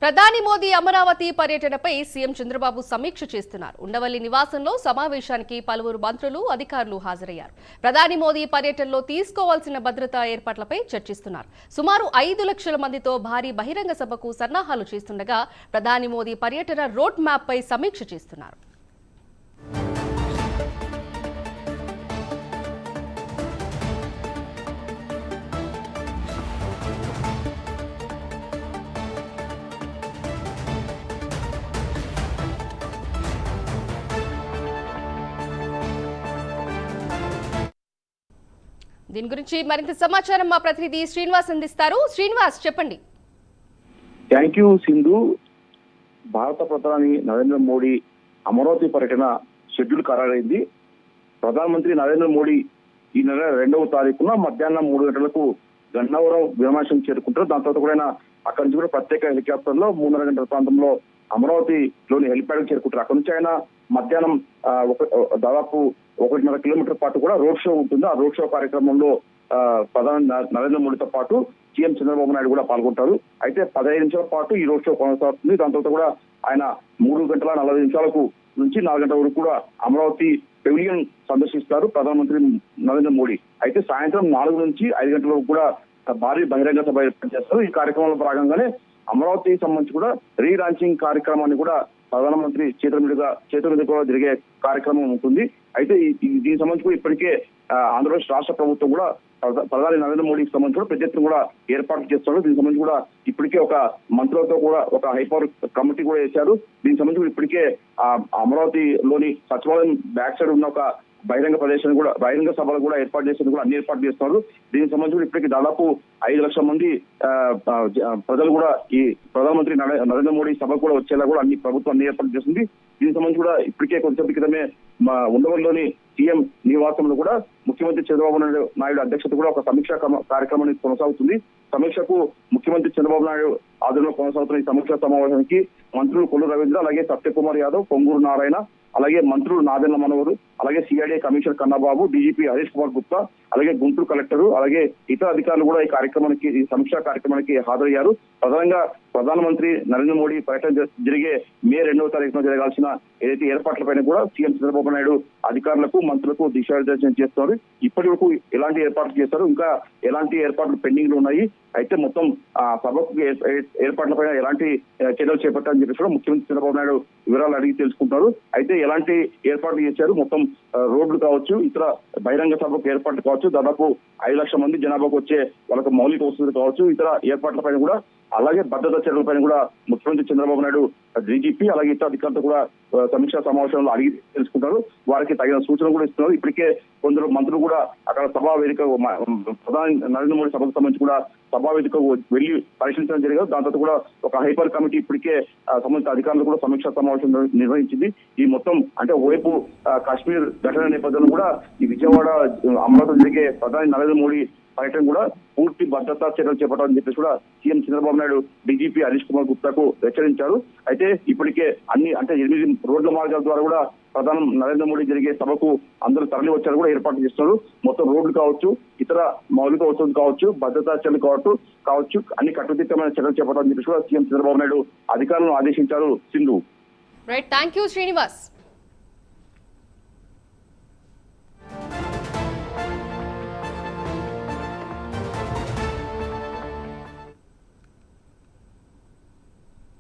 ప్రధాని మోదీ అమరావతి పర్యటనపై సీఎం చంద్రబాబు సమీక్ష చేస్తున్నారు. ఉండవల్లి నివాసంలో సమావేశానికి పలువురు మంత్రులు, అధికారులు హాజరయ్యారు. ప్రధాని మోదీ పర్యటనలో తీసుకోవాల్సిన భద్రతా ఏర్పాట్లపై చర్చిస్తున్నారు. సుమారు 5 లక్షల మందితో భారీ బహిరంగ సభకు సన్నాహాలు చేస్తుండగా ప్రధాని మోదీ పర్యటన రోడ్ మ్యాప్ పై సమీక్ష చేస్తున్నారు. దీని గురించి మరింత సమాచారం మా ప్రతినిధి శ్రీనివాస్ అందిస్తారు. శ్రీనివాస్, చెప్పండి. Thank you Sindhu. భారత ప్రధాని నరేంద్ర మోడీ అమరావతి పర్యటన షెడ్యూల్ ఖరారైంది. ప్రధానమంత్రి నరేంద్ర మోడీ ఈ నెల 2వ తారీఖున మధ్యాహ్నం 3 గంటలకు గన్నవరం విమానాశ్రయం చేరుకుంటారు. దాని తర్వాత కూడా అక్కడి నుంచి కూడా ప్రత్యేక హెలికాప్టర్ లో 3:30 గంటల ప్రాంతంలో అమరావతిలోని హెలిప్యాడ్ చేరుకుంటారు. అక్కడి నుంచి ఆయన మధ్యాహ్నం దాదాపు 1.5 కిలోమీటర్ పాటు కూడా రోడ్ షో ఉంటుంది. ఆ రోడ్ షో కార్యక్రమంలో ప్రధాని నరేంద్ర మోడీతో పాటు సీఎం చంద్రబాబు నాయుడు కూడా పాల్గొంటారు. అయితే 15 నిమిషాల పాటు ఈ రోడ్ షో కొనసాగుతుంది. దాని తర్వాత కూడా ఆయన 3:40 నుంచి 4 గంటల వరకు కూడా అమరావతి పెవిలియన్ సందర్శిస్తారు ప్రధానమంత్రి నరేంద్ర మోడీ. అయితే సాయంత్రం 4 నుంచి 5 గంటల వరకు కూడా భారీ బహిరంగ సభ ఏర్పాటు చేస్తారు. ఈ కార్యక్రమంలో భాగంగానే అమరావతికి సంబంధించి కూడా రీ లాంచింగ్ కార్యక్రమాన్ని కూడా ప్రధానమంత్రి చేతుల మీదుగా జరిగే కార్యక్రమం ఉంటుంది. అయితే దీనికి సంబంధించి కూడా ఇప్పటికే ఆంధ్రప్రదేశ్ రాష్ట్ర ప్రభుత్వం కూడా ప్రధాని నరేంద్ర మోడీకి సంబంధించి కూడా పెద్ద ఎత్తున కూడా ఏర్పాట్లు చేస్తున్నారు. దీనికి సంబంధించి కూడా ఇప్పటికే ఒక మంత్రులతో కూడా ఒక హైపవర్ కమిటీ కూడా వేశారు. దీనికి సంబంధించి కూడా ఇప్పటికే అమరావతిలోని సచివాలయం బ్యాక్ సైడ్ ఉన్న ఒక బహిరంగ సభలు కూడా ఏర్పాటు చేసేందుకు కూడా అన్ని ఏర్పాటు చేస్తున్నారు. దీనికి సంబంధించి కూడా ఇప్పటికీ దాదాపు 5 లక్షల మంది ప్రజలు కూడా ఈ ప్రధానమంత్రి నరేంద్ర మోడీ సభకు కూడా వచ్చేలా కూడా ప్రభుత్వం అన్ని ఏర్పాటు చేస్తుంది. దీనికి సంబంధించి కూడా ఇప్పటికే కొంతసేపు క్రితమే ఉండవల్లిలోని సీఎం నివాసంలో కూడా ముఖ్యమంత్రి చంద్రబాబు నాయుడు అధ్యక్షత కూడా ఒక సమీక్షా కార్యక్రమాన్ని కొనసాగుతుంది. సమీక్షకు ముఖ్యమంత్రి చంద్రబాబు నాయుడు ఆధ్వర్యంలో కొనసాగుతున్న ఈ సమీక్షా సమావేశానికి మంత్రులు కొల్లు రవీంద్ర, అలాగే సత్యకుమార్ యాదవ్, పొంగూరు నారాయణ, అలాగే మంత్రులు నాదెండ్ల మనోహర్, అలాగే CID commissioner Kannababu, DGP Harish Kumar Gupta, అలాగే గుంటూరు కలెక్టర్, అలాగే ఇతర అధికారులు కూడా ఈ సమీక్షా కార్యక్రమానికి హాజరయ్యారు. ప్రధానంగా ప్రధానమంత్రి నరేంద్ర మోడీ పర్యటన జరిగే మే 2వ తారీఖున జరగాల్సిన ఏదైతే ఏర్పాట్లపైన కూడా సీఎం చంద్రబాబు నాయుడు అధికారులకు, మంత్రులకు దిశానిర్దేశం చేస్తున్నారు. ఇప్పటి వరకు ఎలాంటి ఏర్పాట్లు చేస్తారు, ఇంకా ఎలాంటి ఏర్పాట్లు పెండింగ్ లో ఉన్నాయి, అయితే మొత్తం సభకు ఏర్పాట్లపైన ఎలాంటి చర్యలు చేపట్టారని చెప్పేసి కూడా ముఖ్యమంత్రి చంద్రబాబు నాయుడు వివరాలు అడిగి తెలుసుకుంటారు. అయితే ఎలాంటి ఏర్పాట్లు చేశారు, మొత్తం రోడ్లు కావచ్చు, ఇతర బహిరంగ సభకు ఏర్పాట్లు కావచ్చు, దాదాపు 5 లక్షల మంది జనాభాకు వచ్చే వాళ్ళకు మౌలిక వసతులు కావచ్చు, ఇతర ఏర్పాట్లపైన కూడా, అలాగే భద్రతా చర్యలపైన కూడా ముఖ్యమంత్రి చంద్రబాబు నాయుడు డీజీపీ అలాగే ఇతర అధికారులతో కూడా సమీక్షా సమావేశంలో అడిగి తెలుసుకుంటారు. వారికి తగిన సూచనలు కూడా ఇస్తున్నారు. ఇప్పటికే కొందరు మంత్రులు కూడా అక్కడ సభా వేదిక ప్రధాని నరేంద్ర మోడీ సభకు సంబంధించి కూడా సభా వేదికకు వెళ్లి పరిశీలించడం జరిగింది. దాని తర్వాత కూడా ఒక హైపర్ కమిటీ ఇప్పటికే సంబంధిత అధికారులు కూడా సమీక్షా సమావేశం నిర్వహించింది. ఈ మొత్తం అంటే ఓవైపు కాశ్మీర్ ఘటన నేపథ్యంలో కూడా ఈ విజయవాడ అమరావతి జరిగే ప్రధాని నరేంద్ర మోడీ పర్యటన కూడా పూర్తి భద్రతా చర్యలు చేపట్టాలని చెప్పేసి కూడా సీఎం చంద్రబాబు నాయుడు డీజీపీ హరీష్ కుమార్ గుప్తాకు హెచ్చరించారు. అయితే ఇప్పటికే 8 రోడ్ల మార్గాల ద్వారా కూడా ప్రధాని నరేంద్ర మోడీ జరిగే సభకు అందరూ తరలి వచ్చారు కూడా ఏర్పాటు చేస్తున్నారు. మొత్తం రోడ్లు కావచ్చు, ఇతర మౌలిక వసతులు కావచ్చు, భద్రతా చర్యలు కావచ్చు అన్ని కట్టుదిట్టమైన చర్యలు చేపట్టాలని చెప్పేసి కూడా సీఎం చంద్రబాబు నాయుడు అధికారులను ఆదేశించారు. Sindhu. Right, thank you Srinivas.